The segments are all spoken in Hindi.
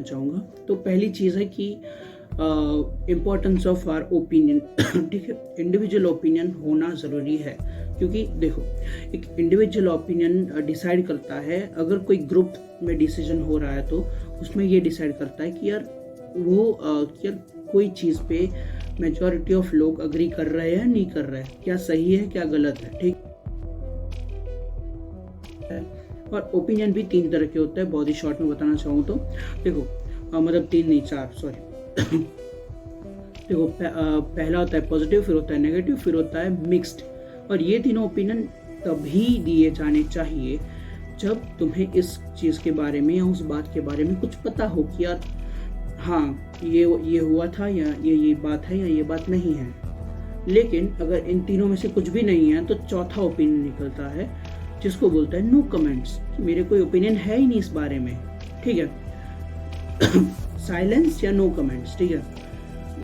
चाहूँगा। तो पहली चीज़ है कि इम्पोर्टेंस ऑफ आवर ओपिनियन। ठीक है, इंडिविजुअल ओपिनियन होना ज़रूरी है, क्योंकि देखो एक इंडिविजुअल ओपिनियन डिसाइड करता है, अगर कोई ग्रुप में डिसीजन हो रहा है तो उसमें ये डिसाइड करता है कि यार वो यार कोई चीज़ पे मेजॉरिटी ऑफ लोग अग्री कर रहे हैं नहीं कर रहे हैं, क्या सही है क्या गलत है। ठीक है, और ओपिनियन भी 3 तरह के होते हैं, बहुत ही शॉर्ट में बताना चाहूँ तो देखो मतलब 3 नहीं 4 सॉरी। देखो पहला होता है पॉजिटिव, फिर होता है नेगेटिव, फिर होता है मिक्स्ड। और ये तीनों ओपिनियन तभी दिए जाने चाहिए जब तुम्हें इस चीज़ के बारे में या उस बात के बारे में कुछ पता हो कि यार हाँ ये हुआ था या ये बात है या ये बात नहीं है। लेकिन अगर इन तीनों में से कुछ भी नहीं है तो चौथा ओपिनियन निकलता है, जिसको बोलता है नो कमेंट्स, कि मेरे कोई ओपिनियन है ही नहीं इस बारे में। ठीक है, साइलेंस या नो कमेंट्स। ठीक है,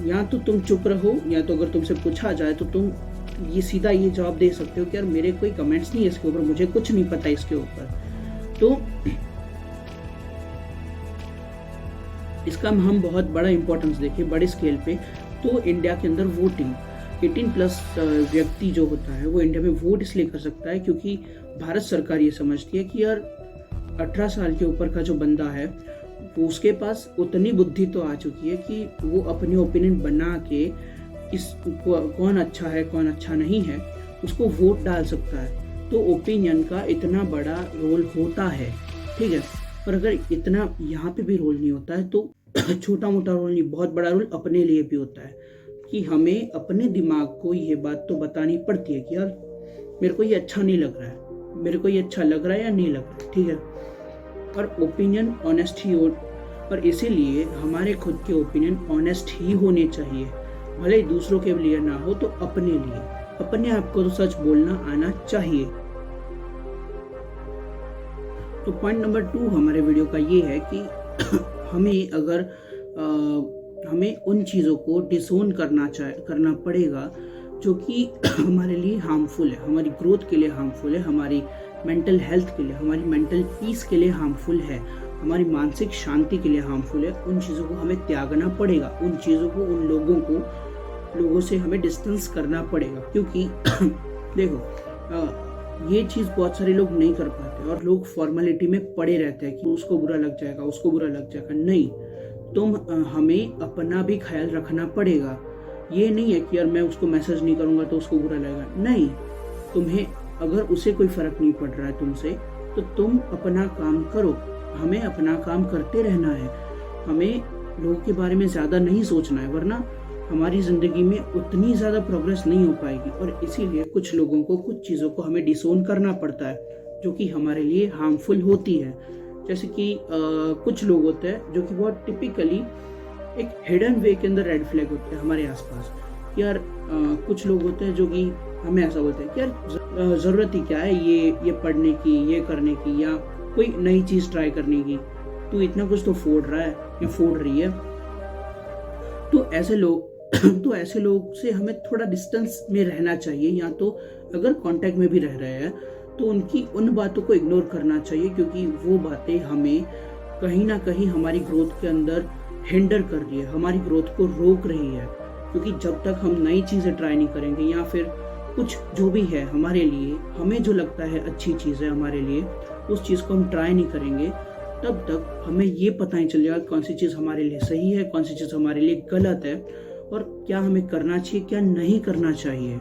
या तो तुम चुप रहो, या तो अगर तुमसे पूछा जाए तो तुम ये सीधा ये जवाब दे सकते हो कि यार मेरे कोई कमेंट्स नहीं है इसके ऊपर, मुझे कुछ नहीं पता इसके ऊपर। तो इसका हम बहुत बड़ा इंपॉर्टेंस देखें बड़े स्केल पे तो इंडिया के अंदर वोटिंग 18+ व्यक्ति जो होता है वो इंडिया में वोट इसलिए कर सकता है क्योंकि भारत सरकार ये समझती है कि यार 18 साल के ऊपर का जो बंदा है वो उसके पास उतनी बुद्धि तो आ चुकी है कि वो अपनी ओपिनियन बना के इस कौन अच्छा है कौन अच्छा नहीं है उसको वोट डाल सकता है। तो ओपिनियन का इतना बड़ा रोल होता है। ठीक है, और अगर इतना यहाँ पे भी रोल नहीं होता है तो छोटा मोटा रोल नहीं, बहुत बड़ा रोल अपने लिए भी होता है कि हमें अपने दिमाग को ये बात तो बतानी पड़ती है कि यार मेरे को ये अच्छा नहीं लग रहा है, मेरे को ये अच्छा लग रहा है या नहीं लग रहा है। ठीक है, और ओपिनियन ऑनेस्ट ही हो, और इसीलिए हमारे खुद के ओपिनियन ऑनेस्ट ही होने चाहिए, भले ही दूसरों के लिए ना हो तो अपने लिए, अपने आप को तो सच बोलना आना चाहिए। तो पॉइंट नंबर 2 हमारे वीडियो का ये है कि हमें अगर हमें उन चीज़ों को डिसोन करना पड़ेगा जो कि हमारे लिए हार्मफुल है, हमारी ग्रोथ के लिए हार्मफुल है, हमारी मेंटल हेल्थ के लिए, हमारी मेंटल पीस के लिए हार्मफुल है, हमारी मानसिक शांति के लिए हार्मफुल है। उन चीज़ों को हमें त्यागना पड़ेगा, उन चीज़ों को उन लोगों से हमें डिस्टेंस करना पड़ेगा। क्योंकि देखो ये चीज़ बहुत सारे लोग नहीं कर पाते और लोग फॉर्मेलिटी में पड़े रहते हैं कि उसको बुरा लग जाएगा उसको बुरा लग जाएगा। नहीं, हमें अपना भी ख्याल रखना पड़ेगा। ये नहीं है कि यार मैं उसको मैसेज नहीं करूँगा तो उसको बुरा लगेगा, नहीं, तुम्हें अगर उसे कोई फ़र्क नहीं पड़ रहा है तुमसे तो तुम अपना काम करो, हमें अपना काम करते रहना है, हमें लोगों के बारे में ज़्यादा नहीं सोचना है, वरना हमारी ज़िंदगी में उतनी ज़्यादा प्रोग्रेस नहीं हो पाएगी। और इसीलिए कुछ लोगों को कुछ चीज़ों को हमें डिसोन करना पड़ता है जो कि हमारे लिए हार्मफुल होती है। जैसे कि कुछ लोग होते हैं जो कि बहुत टिपिकली एक हिडन वे के अंदर रेड फ्लैग होते हैं हमारे आसपास। यार कुछ लोग होते हैं जो कि हमें ऐसा बोलते हैं कि यार ज़रूरत ही क्या है ये पढ़ने की, ये करने की, या कोई नई चीज़ ट्राई करने की, तू इतना कुछ तो फोड़ रहा है या फोड़ रही है। तो ऐसे लोग से हमें थोड़ा डिस्टेंस में रहना चाहिए, या तो अगर कांटेक्ट में भी रह रहे हैं तो उनकी उन बातों को इग्नोर करना चाहिए, क्योंकि वो बातें हमें कहीं ना कहीं हमारी ग्रोथ के अंदर हिंडर कर रही है, हमारी ग्रोथ को रोक रही है। क्योंकि जब तक हम नई चीज़ें ट्राई नहीं करेंगे या फिर कुछ जो भी है हमारे लिए, हमें जो लगता है अच्छी चीज़ है हमारे लिए, उस चीज़ को हम ट्राई नहीं करेंगे, तब तक हमें ये पता नहीं चल जाएगा कौन सी चीज़ हमारे लिए सही है, कौन सी चीज़ हमारे लिए गलत है, और क्या हमें करना चाहिए क्या नहीं करना चाहिए।